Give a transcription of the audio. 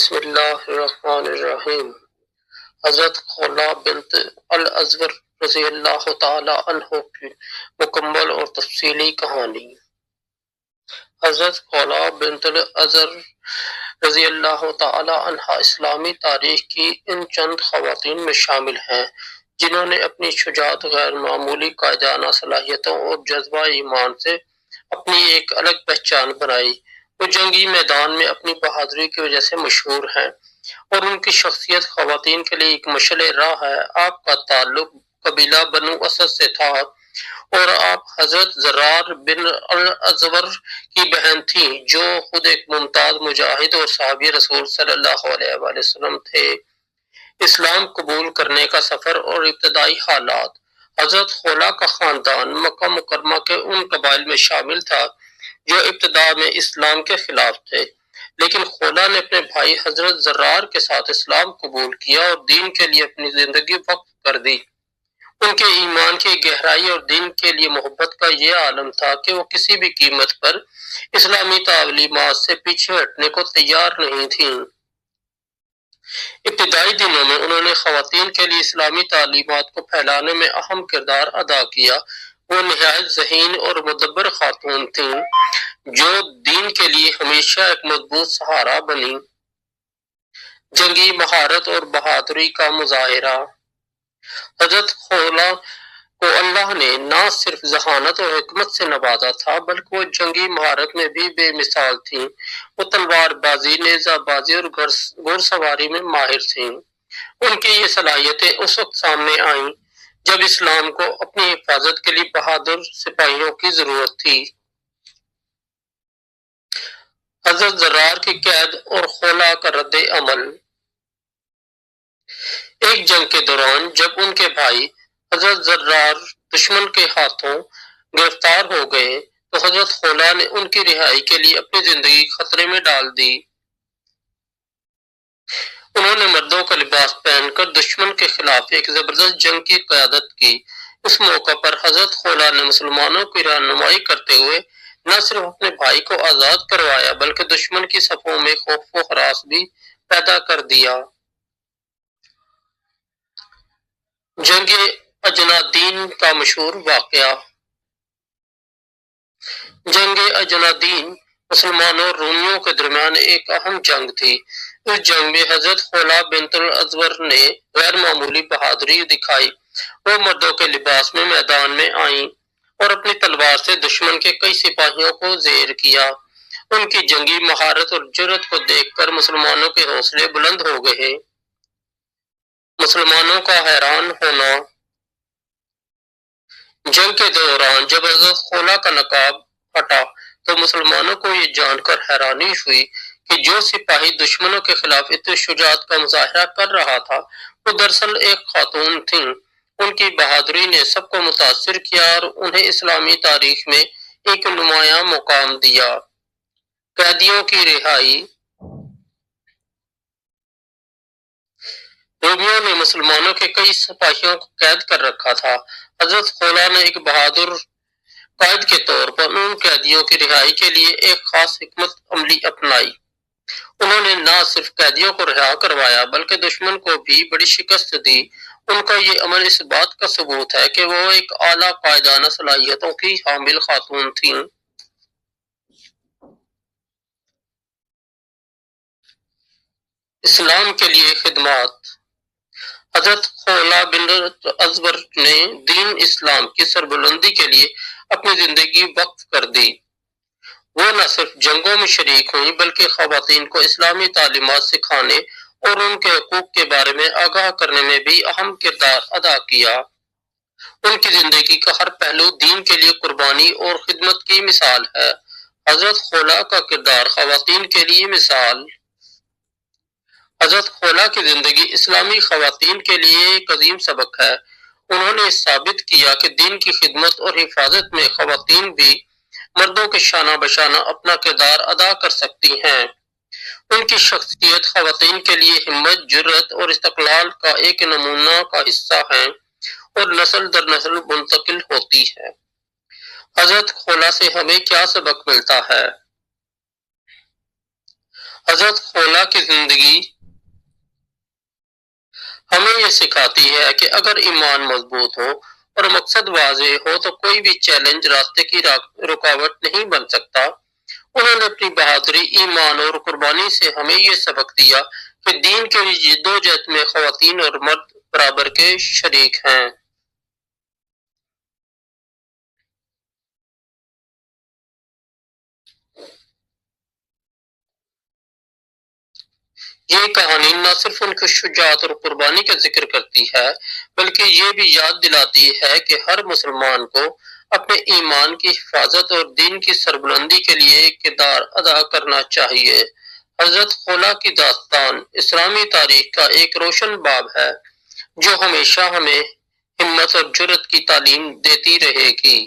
بسم اللہ الرحمن الرحیم۔ حضرت خولہ بنت الازور رضی اللہ تعالی عنہ کی مکمل اور تفصیلی کہانی۔ حضرت خولہ بنت الازور رضی اللہ تعالی عنہ اسلامی تاریخ کی ان چند خواتین میں شامل ہیں جنہوں نے اپنی شجاعت، غیر معمولی قائدانہ صلاحیتوں اور جذبہ ایمان سے اپنی ایک الگ پہچان بنائی۔ وہ جنگی میدان میں اپنی بہادری کی وجہ سے مشہور ہیں اور ان کی شخصیت خواتین کے لیے ایک مشعل راہ ہے۔ آپ کا تعلق قبیلہ بنو اسد سے تھا اور آپ حضرت زرار بن الازور کی بہن تھیں جو خود ایک ممتاز مجاہد اور صحابی رسول صلی اللہ علیہ وآلہ وسلم تھے۔ اسلام قبول کرنے کا سفر اور ابتدائی حالات۔ حضرت خولہ کا خاندان مکہ مکرمہ کے ان قبائل میں شامل تھا جو ابتدا میں اسلام کے خلاف تھے، لیکن خولہ نے اپنے بھائی حضرت زرار کے ساتھ اسلام قبول کیا اور دین کے لیے اپنی زندگی وقف کر دی۔ ان کے ایمان کی گہرائی اور دین کے لیے محبت کا یہ عالم تھا کہ وہ کسی بھی قیمت پر اسلامی تعلیمات سے پیچھے ہٹنے کو تیار نہیں تھیں۔ ابتدائی دنوں میں انہوں نے خواتین کے لیے اسلامی تعلیمات کو پھیلانے میں اہم کردار ادا کیا۔ وہ نہایت ذہین اور مدبر خاتون تھیں جو دین کے لیے ہمیشہ ایک مضبوط سہارا بنی۔ جنگی مہارت اور بہادری کا مظاہرہ۔ حضرت خولہ کو اللہ نے نہ صرف ذہانت اور حکمت سے نوازا تھا بلکہ وہ جنگی مہارت میں بھی بے مثال تھیں۔ وہ تلوار بازی، نیزہ بازی اور گھوڑ سواری میں ماہر تھیں۔ ان کی یہ صلاحیتیں اس وقت سامنے آئیں جب اسلام کو اپنی حفاظت کے لیے بہادر سپاہیوں کی ضرورت تھی۔ حضرت زرار کی قید اور خولہ کا رد عمل۔ ایک جنگ کے دوران جب ان کے بھائی حضرت زرار دشمن کے ہاتھوں گرفتار ہو گئے تو حضرت خولہ نے ان کی رہائی کے لیے اپنی زندگی خطرے میں ڈال دی۔ انہوں نے مردوں کا لباس پہن کر دشمن کے خلاف ایک زبردست جنگ کی قیادت کی۔ اس موقع پر حضرت خولہ نے مسلمانوں کی رہنمائی کرتے ہوئے نہ صرف اپنے بھائی کو آزاد کروایا بلکہ دشمن کی صفوں میں خوف و ہراس بھی پیدا کر دیا۔ جنگ اجنادین کا مشہور واقعہ۔ جنگ اجنادین مسلمانوں اور رومیوں کے درمیان ایک اہم جنگ تھی۔ اس جنگ میں حضرت خولہ بنت الازور نے غیر معمولی بہادری دکھائی۔ وہ مردوں کے لباس میں میدان میں آئیں اور اپنی تلوار سے دشمن کے کئی سپاہیوں کو زیر کیا۔ ان کی جنگی مہارت اور جرأت کو دیکھ کر مسلمانوں کے حوصلے بلند ہو گئے۔ مسلمانوں کا حیران ہونا۔ جنگ کے دوران جب حضرت خولہ کا نقاب ہٹا تو مسلمانوں کو یہ جان کر حیرانی ہوئی کہ جو سپاہی دشمنوں کے خلاف اتنی شجاعت کا مظاہرہ کر رہا تھا وہ دراصل ایک خاتون تھیں۔ ان کی بہادری نے سب کو متاثر کیا اور انہیں اسلامی تاریخ میں ایک نمایاں مقام دیا۔ قیدیوں کی رہائی۔ رومیوں نے مسلمانوں کے کئی سپاہیوں کو قید کر رکھا تھا۔ حضرت خولہ نے ایک بہادر قائد کے طور پر ان قیدیوں کی رہائی کے لیے ایک خاص حکمت عملی اپنائی۔ انہوں نے نہ صرف قیدیوں کو رہا کروایا بلکہ دشمن کو بھی بڑی شکست دی۔ ان کا یہ عمل اس بات کا ثبوت ہے کہ وہ ایک اعلیٰ قائدانہ صلاحیتوں کی حامل خاتون تھیں۔ اسلام کے لیے خدمات۔ حضرت خولہ بن الازور نے دین اسلام کی سربلندی کے لیے اپنی زندگی وقف کر دی۔ وہ نہ صرف جنگوں میں شریک ہوئیں بلکہ خواتین کو اسلامی تعلیمات سکھانے اور ان کے حقوق کے بارے میں آگاہ کرنے میں بھی اہم کردار ادا کیا۔ ان کی زندگی کا ہر پہلو دین کے لیے قربانی اور خدمت کی مثال ہے۔ حضرت خولہ کا کردار خواتین کے لیے مثال۔ حضرت خولہ کی زندگی اسلامی خواتین کے لیے ایک عظیم سبق ہے۔ انہوں نے ثابت کیا کہ دین کی خدمت اور حفاظت میں خواتین بھی مردوں کے شانہ بشانہ اپنا کردار ادا کر سکتی ہیں۔ ان کی شخصیت خواتین کے لیے ہمت، جرأت اور استقلال کا ایک نمونہ کا حصہ ہے اور نسل در نسل منتقل ہوتی ہے۔ حضرت خولہ سے ہمیں کیا سبق ملتا ہے؟ حضرت خولا کی زندگی ہمیں یہ سکھاتی ہے کہ اگر ایمان مضبوط ہو اور مقصد واضح ہو تو کوئی بھی چیلنج راستے کی رکاوٹ نہیں بن سکتا۔ انہوں نے اپنی بہادری، ایمان اور قربانی سے ہمیں یہ سبق دیا کہ دین کے جدوجہد میں خواتین اور مرد برابر کے شریک ہیں۔ یہ کہانی نہ صرف ان کی شجاعت اور قربانی کا ذکر کرتی ہے بلکہ یہ بھی یاد دلاتی ہے کہ ہر مسلمان کو اپنے ایمان کی حفاظت اور دین کی سربلندی کے لیے کردار ادا کرنا چاہیے۔ حضرت خولا کی داستان اسلامی تاریخ کا ایک روشن باب ہے جو ہمیشہ ہمیں ہمت اور جرأت کی تعلیم دیتی رہے گی۔